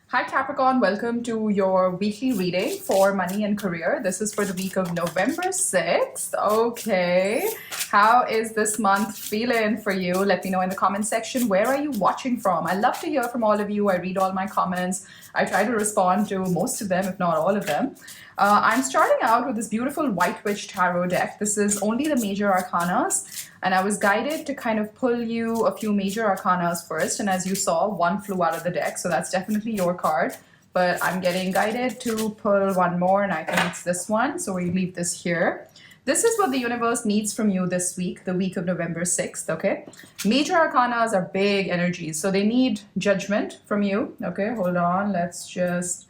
Hi Capricorn, welcome to your weekly reading for money and career. This is for the week of November 6th. Okay, how is this month feeling for you? Let me know in the comment section. Where are you watching from? I love to hear from all of you. I read all my comments. I try to respond to most of them, if not all of them. I'm starting out with this beautiful White Witch Tarot deck. This is only the major arcanas, and I was guided to kind of pull you a few major arcanas first, and as you saw, one flew out of the deck, so that's definitely your card. But I'm getting guided to pull one more, and I think it's this one, so we leave this here. This is what the universe needs from you this week, the week of November 6th, okay? Major arcanas are big energies, so they need judgment from you, okay? Hold on, let's just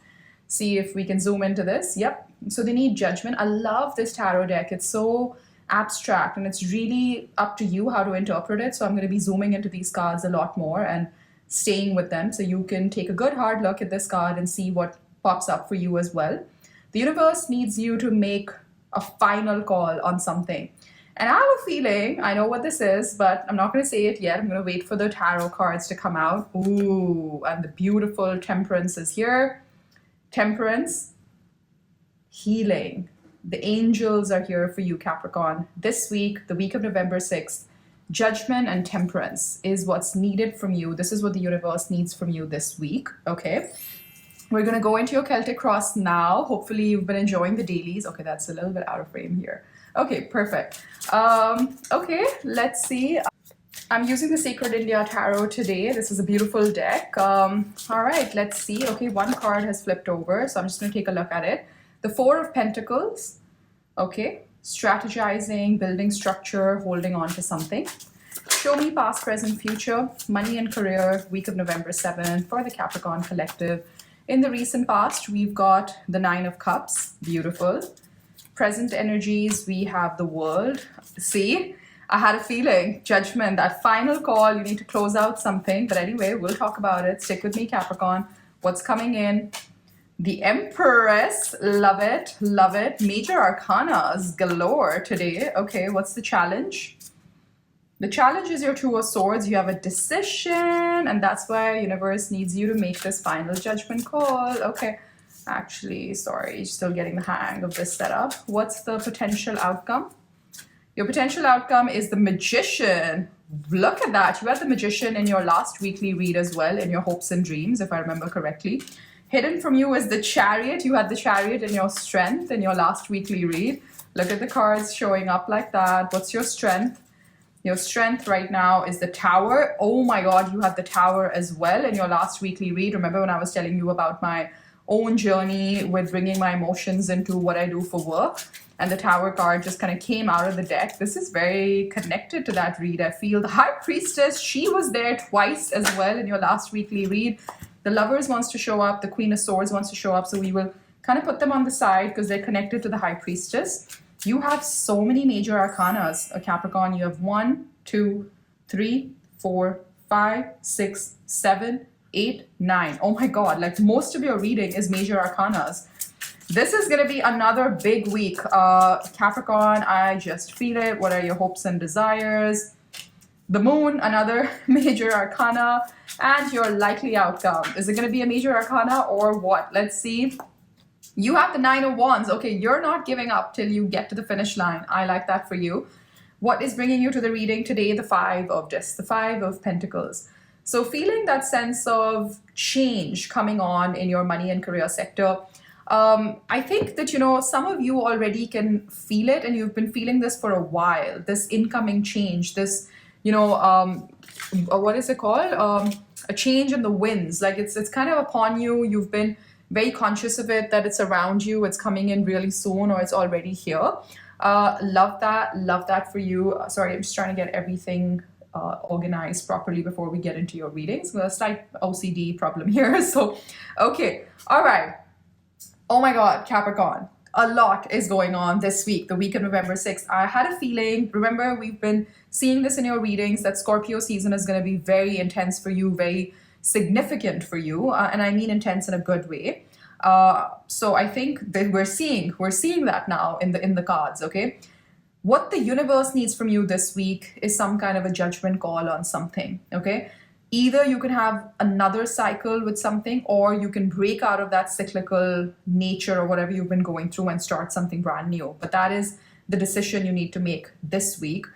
see if we can zoom into this. Yep, so they need judgment. I love this tarot deck. It's so abstract and it's really up to you how to interpret it. So I'm going to be zooming into these cards a lot more and staying with them so you can take a good hard look at this card and see what pops up for you as well. The universe needs you to make a final call on something. And I have a feeling, I know what this is, but I'm not going to say it yet. I'm going to wait for the tarot cards to come out. Ooh, and the beautiful Temperance is here. Temperance, healing. The angels are here for you, Capricorn. This week, the week of November 6th, judgment and temperance is what's needed from you. This is what the universe needs from you this week, okay? We're going to go into your Celtic cross now. Hopefully you've been enjoying the dailies. Okay, that's a little bit out of frame here. Okay, perfect. Okay, let's see. I'm using the Sacred India Tarot today. This is a beautiful deck. All right, let's see. Okay, one card has flipped over, so I'm just going to take a look at it. The Four of Pentacles. Okay, strategizing, building structure, holding on to something. Show me past, present, future, money and career, week of November 7th for the Capricorn Collective. In the recent past, we've got the Nine of Cups. Beautiful. Present energies, we have the World. See? I had a feeling, judgment, that final call, you need to close out something. But anyway, we'll talk about it. Stick with me, Capricorn. What's coming in? The Empress, love it, love it. Major arcanas galore today. Okay, what's the challenge? The challenge is your Two of Swords. You have a decision, and that's why universe needs you to make this final judgment call. Okay, actually, sorry, still getting the hang of this setup. What's the potential outcome? Your potential outcome is the Magician. Look at that. You had the Magician in your last weekly read as well, in your hopes and dreams, if I remember correctly. Hidden from you is the Chariot. You had the Chariot in your strength in your last weekly read. Look at the cards showing up like that. What's your strength? Your strength right now is the Tower. Oh my God, you had the Tower as well in your last weekly read. Remember when I was telling you about my own journey with bringing my emotions into what I do for work? And the Tower card just kind of came out of the deck. This is very connected to that read, I feel. The High Priestess, she was there twice as well in your last weekly read. The Lovers wants to show up. The Queen of Swords wants to show up. So we will kind of put them on the side because they're connected to the High Priestess. You have so many major arcanas, Capricorn. You have 1, 2, 3, 4, 5, 6, 7, 8, 9. Oh my God, like most of your reading is major arcanas. This is going to be another big week. Capricorn, I just feel it. What are your hopes and desires? The Moon, another major arcana. And your likely outcome. Is it going to be a major arcana or what? Let's see. You have the Nine of Wands. Okay, you're not giving up till you get to the finish line. I like that for you. What is bringing you to the reading today? The Five of Discs, the Five of Pentacles. So feeling that sense of change coming on in your money and career sector. I think that, some of you already can feel it and you've been feeling this for a while, this incoming change, this, what is it called? A change in the winds. Like it's kind of upon you. You've been very conscious of it, that it's around you. It's coming in really soon or it's already here. Love that for you. Sorry, I'm just trying to get everything organized properly before we get into your readings. A slight OCD problem here. So, okay. All right. Oh my God, Capricorn, a lot is going on this week, the week of November 6th. I had a feeling, remember, we've been seeing this in your readings, that Scorpio season is going to be very intense for you, very significant for you, and I mean intense in a good way. So I think that we're seeing that now in the cards, okay? What the universe needs from you this week is some kind of a judgment call on something, okay? either you can have another cycle with something, or you can break out of that cyclical nature or whatever you've been going through and start something brand new. But that is the decision you need to make this week.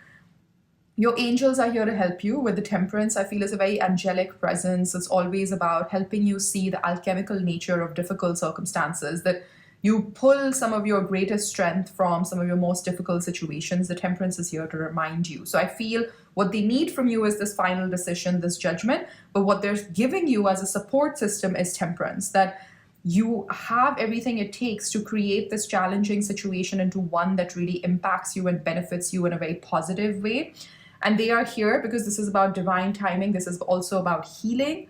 Your angels are here to help you with the temperance. I feel is a very angelic presence. It's always about helping you see the alchemical nature of difficult circumstances, that you pull some of your greatest strength from some of your most difficult situations. The temperance is here to remind you. So I feel what they need from you is this final decision, this judgment, but what they're giving you as a support system is temperance, that you have everything it takes to create this challenging situation into one that really impacts you and benefits you in a very positive way. And they are here because this is about divine timing. This is also about healing.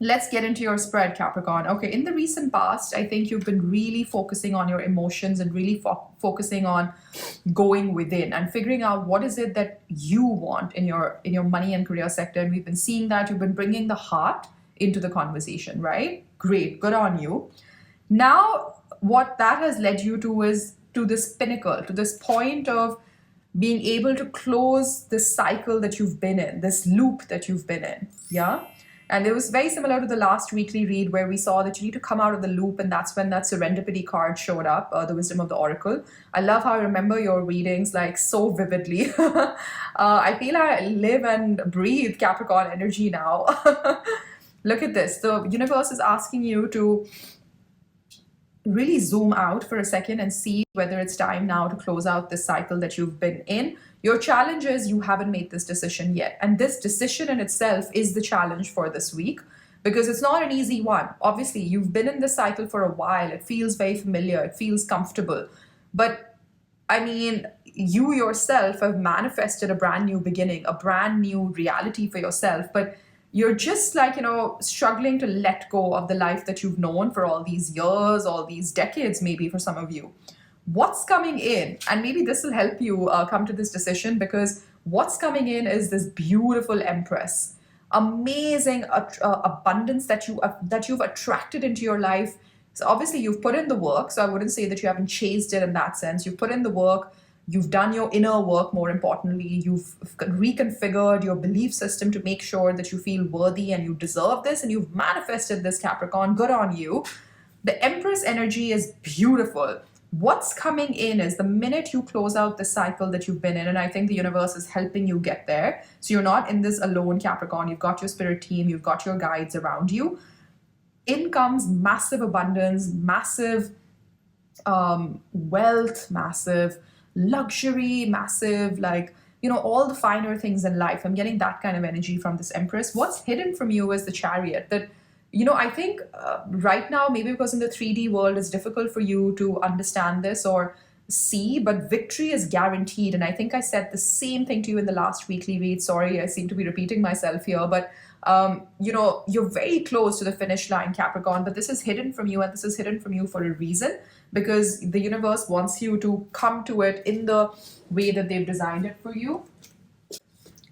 Let's get into your spread, Capricorn. Okay, in the recent past, I think you've been really focusing on your emotions and really focusing on going within and figuring out what is it that you want in your money and career sector. And we've been seeing that you've been bringing the heart into the conversation, right? Great, good on you. Now, what that has led you to is to this pinnacle, to this point of being able to close this cycle that you've been in, this loop that you've been in, yeah? And it was very similar to the last weekly read where we saw that you need to come out of the loop, and that's when that serendipity card showed up, the wisdom of the oracle. I love how I remember your readings like so vividly. I feel I live and breathe Capricorn energy now. Look at this. The universe is asking you to really zoom out for a second and see whether it's time now to close out this cycle that you've been in. Your challenge is you haven't made this decision yet. And this decision in itself is the challenge for this week, because it's not an easy one. Obviously, you've been in this cycle for a while. It feels very familiar. It feels comfortable. But I mean, you yourself have manifested a brand new beginning, a brand new reality for yourself. But you're just like, struggling to let go of the life that you've known for all these years, all these decades, maybe for some of you. What's coming in, and maybe this will help you come to this decision, because what's coming in is this beautiful Empress, amazing abundance that you've attracted into your life. So obviously you've put in the work, so I wouldn't say that you haven't chased it in that sense. You've put in the work, you've done your inner work, more importantly, you've reconfigured your belief system to make sure that you feel worthy and you deserve this, and you've manifested this, Capricorn. Good on you. The Empress energy is beautiful. What's coming in is the minute you close out the cycle that you've been in, and I think the universe is helping you get there. So you're not in this alone, Capricorn. You've got your spirit team, you've got your guides around you. In comes massive abundance, massive wealth, massive luxury, massive, all the finer things in life. I'm getting that kind of energy from this Empress. What's hidden from you is the Chariot. That I think right now, maybe because in the 3D world, it's difficult for you to understand this or see, but victory is guaranteed. And I think I said the same thing to you in the last weekly read. Sorry, I seem to be repeating myself here, but you're very close to the finish line, Capricorn, but this is hidden from you, and this is hidden from you for a reason, because the universe wants you to come to it in the way that they've designed it for you.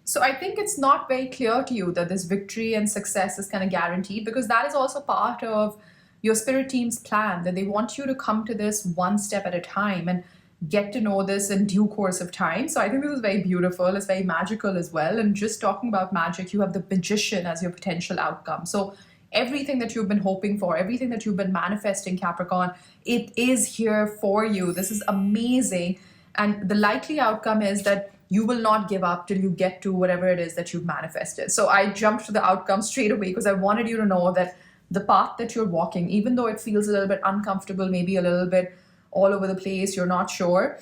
So I think it's not very clear to you that this victory and success is kind of guaranteed, because that is also part of your spirit team's plan, that they want you to come to this one step at a time and get to know this in due course of time. So I think this is very beautiful. It's very magical as well. And just talking about magic, you have the Magician as your potential outcome. So everything that you've been hoping for, everything that you've been manifesting, Capricorn, it is here for you. This is amazing. And the likely outcome is that you will not give up till you get to whatever it is that you've manifested. So I jumped to the outcome straight away because I wanted you to know that the path that you're walking, even though it feels a little bit uncomfortable, maybe a little bit all over the place, you're not sure,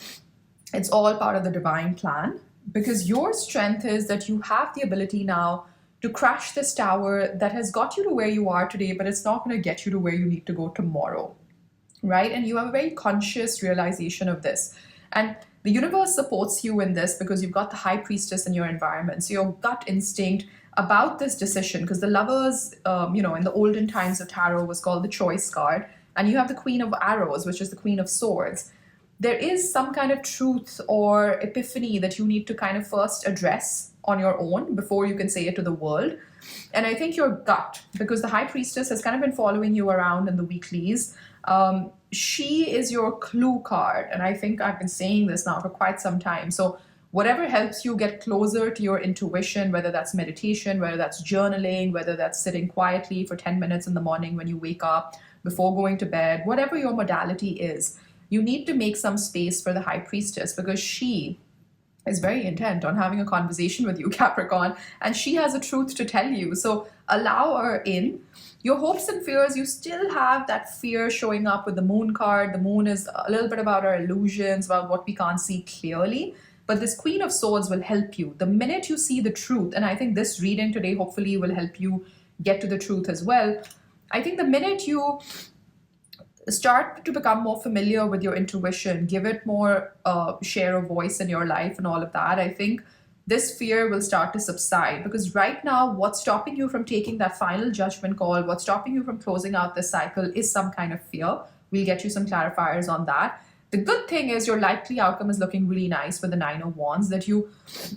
it's all part of the divine plan, because your strength is that you have the ability now to crash this tower that has got you to where you are today, but it's not going to get you to where you need to go tomorrow, right? And you have a very conscious realization of this. And the universe supports you in this because you've got the High Priestess in your environment. So your gut instinct about this decision, because the Lovers, in the olden times of tarot was called the Choice card, and you have the Queen of Arrows, which is the Queen of Swords. There is some kind of truth or epiphany that you need to kind of first address on your own before you can say it to the world. And I think your gut, because the High Priestess has kind of been following you around in the weeklies, she is your clue card. And I think I've been saying this now for quite some time. So whatever helps you get closer to your intuition, whether that's meditation, whether that's journaling, whether that's sitting quietly for 10 minutes in the morning when you wake up, before going to bed, whatever your modality is, you need to make some space for the high priestess, because she is very intent on having a conversation with you, Capricorn, and she has a truth to tell you. So allow her in. Your hopes and fears, you still have that fear showing up with the moon card. The moon is a little bit about our illusions, about what we can't see clearly. But this Queen of Swords will help you. The minute you see the truth, and I think this reading today hopefully will help you get to the truth as well. I think the minute you start to become more familiar with your intuition, give it more share of voice in your life and all of that, I think this fear will start to subside. Because right now, what's stopping you from taking that final judgment call, what's stopping you from closing out this cycle is some kind of fear. We'll get you some clarifiers on that. The good thing is your likely outcome is looking really nice with the Nine of Wands, that you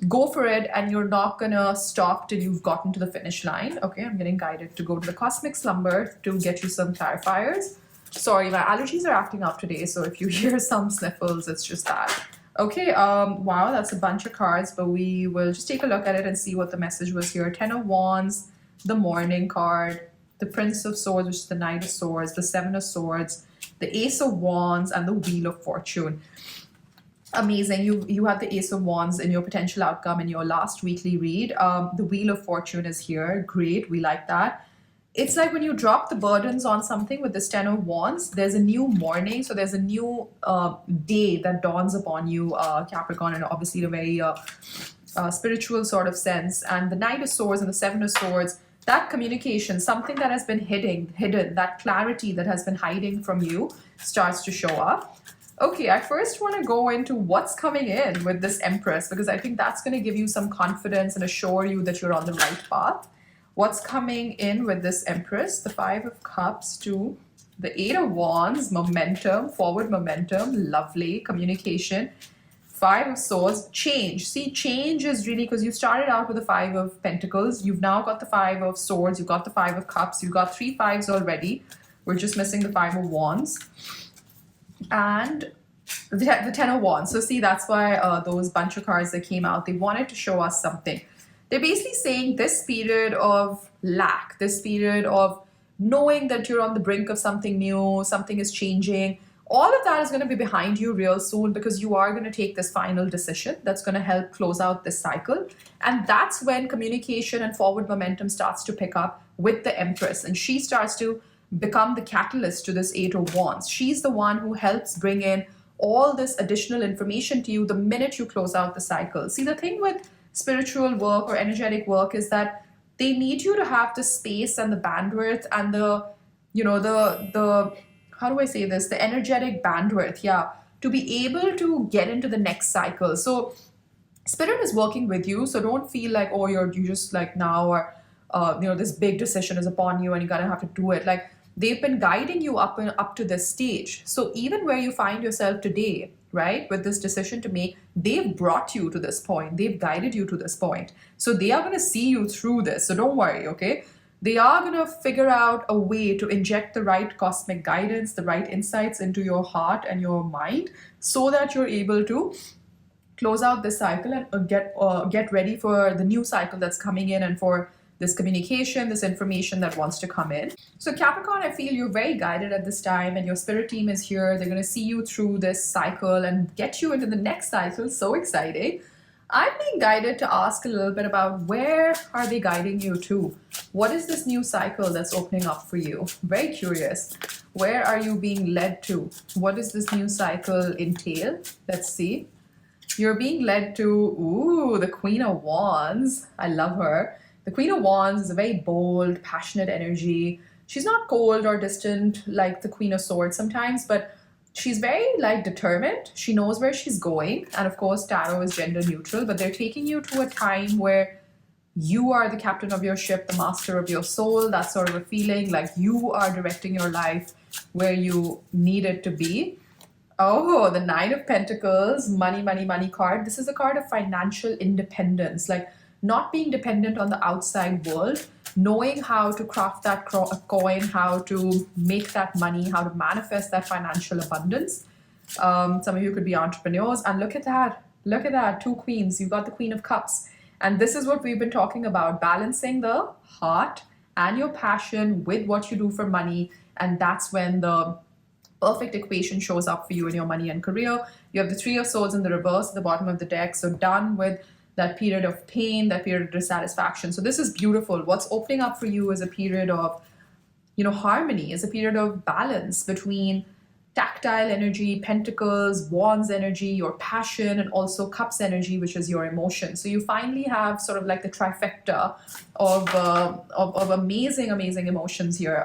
go for it and you're not gonna stop till you've gotten to the finish line. Okay, I'm getting guided to go to the Cosmic Slumber to get you some clarifiers. Sorry, my allergies are acting up today, so if you hear some sniffles, it's just that. Okay, wow, that's a bunch of cards, but we will just take a look at it and see what the message was here. Ten of Wands, the Morning card, the Prince of Swords, which is the Knight of Swords, the Seven of Swords, the Ace of Wands, and the Wheel of Fortune. Amazing. You have the Ace of Wands in your potential outcome in your last weekly read. The Wheel of Fortune is here. Great, we like that. It's like when you drop the burdens on something with this Ten of Wands, there's a new morning. So there's a new day that dawns upon you, Capricorn, and obviously in a very spiritual sort of sense. And the Knight of Swords and the Seven of Swords, that communication, something that has been hidden, that clarity that has been hiding from you starts to show up. Okay, I first want to go into what's coming in with this Empress, because I think that's going to give you some confidence and assure you that you're on the right path. What's coming in with this Empress? The Five of Cups to the Eight of Wands, momentum, forward momentum, lovely, communication. Five of Swords, change. See, change is really, because you started out with the Five of Pentacles. You've now got the Five of Swords. You've got the Five of Cups. You've got 3 fives already. We're just missing the Five of Wands. And the Ten of Wands. So see, that's why those bunch of cards that came out, they wanted to show us something. They're basically saying this period of lack, this period of knowing that you're on the brink of something new, something is changing, all of that is going to be behind you real soon, because you are going to take this final decision that's going to help close out this cycle. And that's when communication and forward momentum starts to pick up with the Empress. And she starts to become the catalyst to this Eight of Wands. She's the one who helps bring in all this additional information to you the minute you close out the cycle. See, the thing with spiritual work or energetic work is that they need you to have the space and the bandwidth and the, you know, the how do I say this? The energetic bandwidth, yeah, to be able to get into the next cycle. So Spirit is working with you. So don't feel like, oh, you just like now, or, you know, this big decision is upon you and you're going to have to do it. Like, they've been guiding you up to this stage. So even where you find yourself today, right, with this decision to make, they've brought you to this point. They've guided you to this point. So they are going to see you through this. So don't worry, okay? They are going to figure out a way to inject the right cosmic guidance, the right insights into your heart and your mind, so that you're able to close out this cycle and get ready for the new cycle that's coming in, and for this communication, this information that wants to come in. So Capricorn, I feel you're very guided at this time, and your spirit team is here. They're going to see you through this cycle and get you into the next cycle. So exciting. I'm being guided to ask a little bit about where are they guiding you to? What is this new cycle that's opening up for you? Very curious. Where are you being led to? What does this new cycle entail? Let's see. You're being led to, ooh, the Queen of Wands. I love her. The Queen of Wands is a very bold, passionate energy. She's not cold or distant like the Queen of Swords sometimes, but she's very like determined. She knows where she's going. And of course, tarot is gender neutral, but they're taking you to a time where you are the captain of your ship, the master of your soul. That sort of a feeling, like you are directing your life where you need it to be. Oh, the Nine of Pentacles, money, money, money card. This is a card of financial independence, like not being dependent on the outside world, knowing how to craft that coin, how to make that money, how to manifest that financial abundance. Some of you could be entrepreneurs, and look at that. Look at that, two queens. You've got the Queen of Cups. And this is what we've been talking about, balancing the heart and your passion with what you do for money. And that's when the perfect equation shows up for you in your money and career. You have the Three of Swords in the reverse at the bottom of the deck. So done with that period of pain, that period of dissatisfaction. So this is beautiful. What's opening up for you is a period of, harmony, is a period of balance between tactile energy, pentacles, wands energy, your passion, and also cups energy, which is your emotion. So you finally have sort of like the trifecta of amazing, amazing emotions here.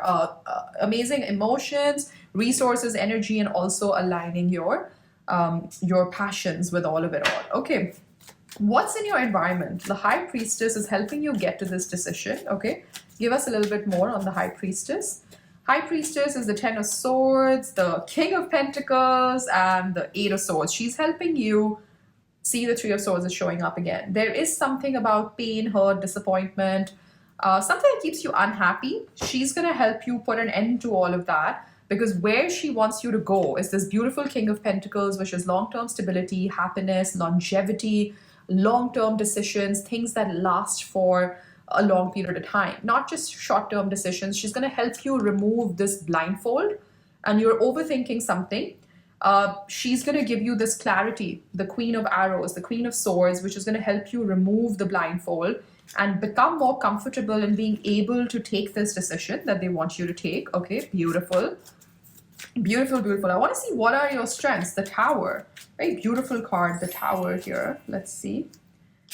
Amazing emotions, resources, energy, and also aligning your passions with all of it all. Okay. What's in your environment? The High Priestess is helping you get to this decision. Okay. Give us a little bit more on the High Priestess. High Priestess is the Ten of Swords, the King of Pentacles, and the Eight of Swords. She's helping you see the Three of Swords is showing up again. There is something about pain, hurt, disappointment, something that keeps you unhappy. She's going to help you put an end to all of that, because where she wants you to go is this beautiful King of Pentacles, which is long-term stability, happiness, longevity, long-term decisions, things that last for a long period of time, not just short-term decisions. She's going to help you remove this blindfold and you're overthinking something. She's going to give you this clarity, the Queen of Arrows, the Queen of Swords, which is going to help you remove the blindfold and become more comfortable in being able to take this decision that they want you to take. Okay, beautiful. Beautiful, beautiful. I want to see what are your strengths. The Tower. Very beautiful card, the Tower here. Let's see.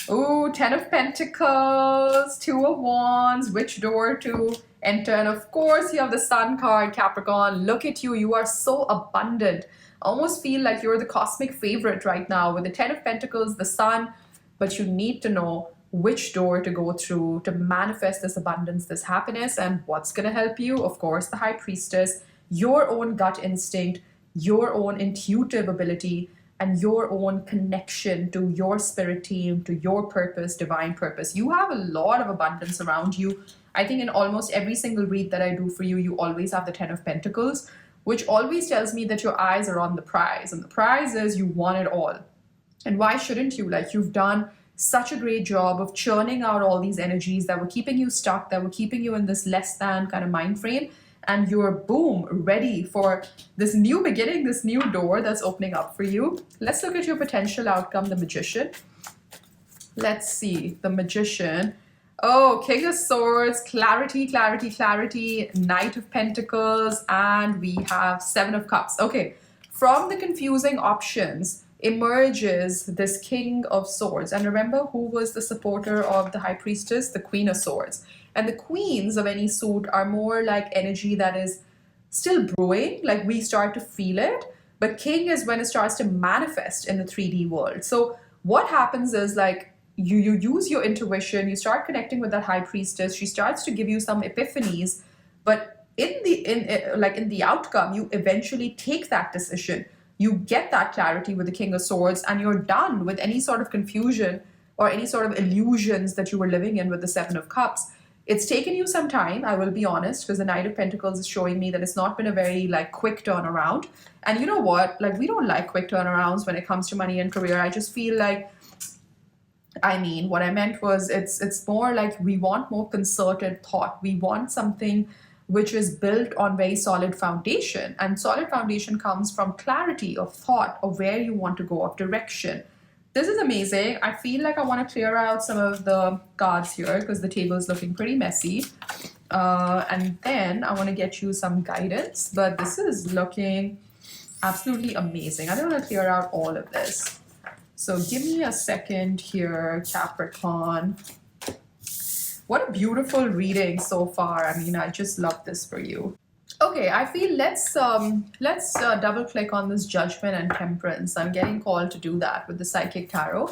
Oh, Ten of Pentacles, Two of Wands, which door to enter. And of course, you have the Sun card, Capricorn. Look at you. You are so abundant. I almost feel like you're the cosmic favorite right now with the Ten of Pentacles, the Sun. But you need to know which door to go through to manifest this abundance, this happiness. And what's going to help you? Of course, the High Priestess, your own gut instinct, your own intuitive ability, and your own connection to your spirit team, to your purpose, divine purpose. You have a lot of abundance around you. I think in almost every single read that I do for you, you always have the Ten of Pentacles, which always tells me that your eyes are on the prize. And the prize is you want it all. And why shouldn't you? Like, you've done such a great job of churning out all these energies that were keeping you stuck, that were keeping you in this less than kind of mind frame. And you're, boom, ready for this new beginning, this new door that's opening up for you. Let's look at your potential outcome, the Magician. Let's see, the Magician. Oh, King of Swords, clarity, clarity, clarity, Knight of Pentacles, and we have Seven of Cups. Okay, from the confusing options emerges this King of Swords. And remember who was the supporter of the High Priestess? The Queen of Swords. And the queens of any suit are more like energy that is still brewing, like we start to feel it. But king is when it starts to manifest in the 3D world. So what happens is, like, you use your intuition, you start connecting with that High Priestess, she starts to give you some epiphanies, but in the outcome, you eventually take that decision. You get that clarity with the King of Swords, and you're done with any sort of confusion or any sort of illusions that you were living in with the Seven of Cups. It's taken you some time, I will be honest, because the Knight of Pentacles is showing me that it's not been a very quick turnaround. And you know what? We don't like quick turnarounds when it comes to money and career. I just feel like, what I meant was it's more like we want more concerted thought. We want something which is built on very solid foundation. And solid foundation comes from clarity of thought, of where you want to go, of direction. This is amazing. I feel like I want to clear out some of the cards here because the table is looking pretty messy. And then I want to get you some guidance, but this is looking absolutely amazing. I don't want to clear out all of this. So give me a second here, Capricorn. What a beautiful reading so far. I just love this for you. Okay, I feel let's double click on this Judgment and Temperance. I'm getting called to do that with the Psychic Tarot.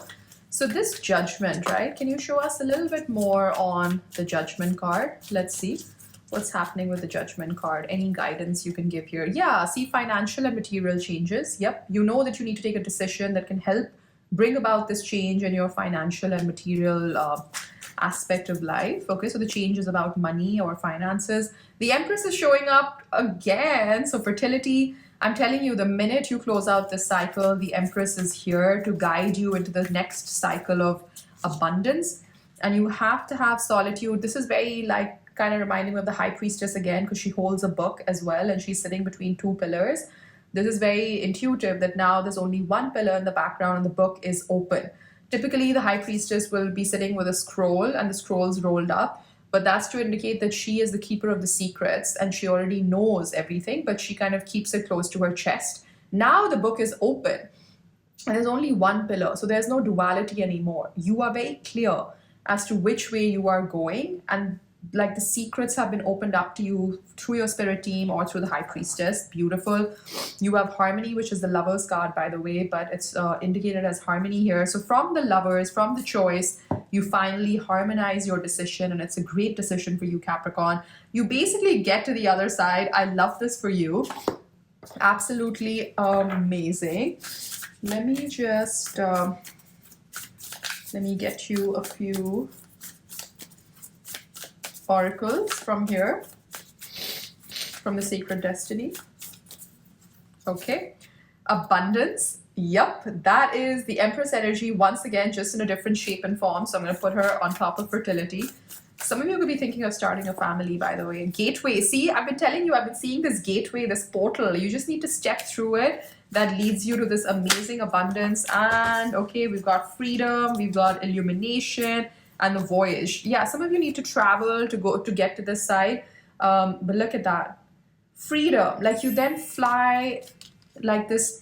So this Judgment, right? Can you show us a little bit more on the Judgment card? Let's see what's happening with the Judgment card. Any guidance you can give here? Yeah, see, financial and material changes. Yep, you know that you need to take a decision that can help bring about this change in your financial and material aspect of life. Okay, so the change is about money or finances. The Empress is showing up again, so fertility. I'm telling you, the minute you close out this cycle, the Empress is here to guide you into the next cycle of abundance. And you have to have solitude. This is very like kind of reminding me of the High Priestess again, because she holds a book as well and she's sitting between two pillars. This is very intuitive that now there's only one pillar in the background and the book is open. Typically, the High Priestess will be sitting with a scroll and the scroll's rolled up, but that's to indicate that she is the keeper of the secrets and she already knows everything, but she kind of keeps it close to her chest. Now the book is open and there's only one pillar, so there's no duality anymore. You are very clear as to which way you are going, and like the secrets have been opened up to you through your spirit team or through the High Priestess. Beautiful. You have harmony, which is the Lovers card, by the way, but it's indicated as harmony here. So from the Lovers, from the choice, you finally harmonize your decision, and it's a great decision for you, Capricorn. You basically get to the other side. I love this for you. Absolutely amazing. Let me just let me get you a few oracles from here, from the Sacred Destiny. Okay, abundance. Yep, that is the Empress Energy once again, just in a different shape and form. So I'm going to put her on top of fertility. Some of you could be thinking of starting a family, by the way. Gateway. See, I've been telling you, I've been seeing this gateway, this portal. You just need to step through it. That leads you to this amazing abundance. And okay, we've got freedom, we've got illumination, and the voyage. Yeah, some of you need to travel to go to get to this side. But look at that. Freedom. Like you then fly like this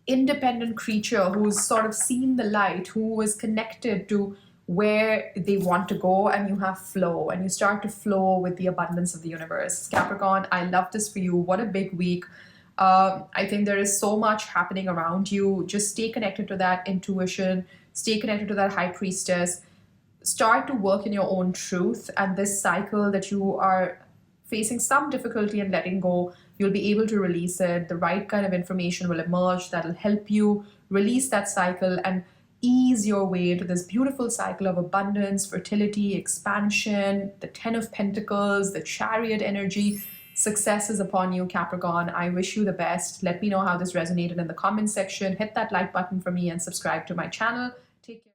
independent creature who's sort of seen the light, who is connected to where they want to go, and you have flow, and you start to flow with the abundance of the universe. Capricorn, I love this for you. What a big week. I think there is so much happening around you. Just stay connected to that intuition, stay connected to that High Priestess, start to work in your own truth, and this cycle that you are facing some difficulty in letting go, you'll be able to release it. The right kind of information will emerge that'll help you release that cycle and ease your way into this beautiful cycle of abundance, fertility, expansion, the 10 of Pentacles, the Chariot energy. Success is upon you, Capricorn. I wish you the best. Let me know how this resonated in the comment section. Hit that like button for me and subscribe to my channel. Take care.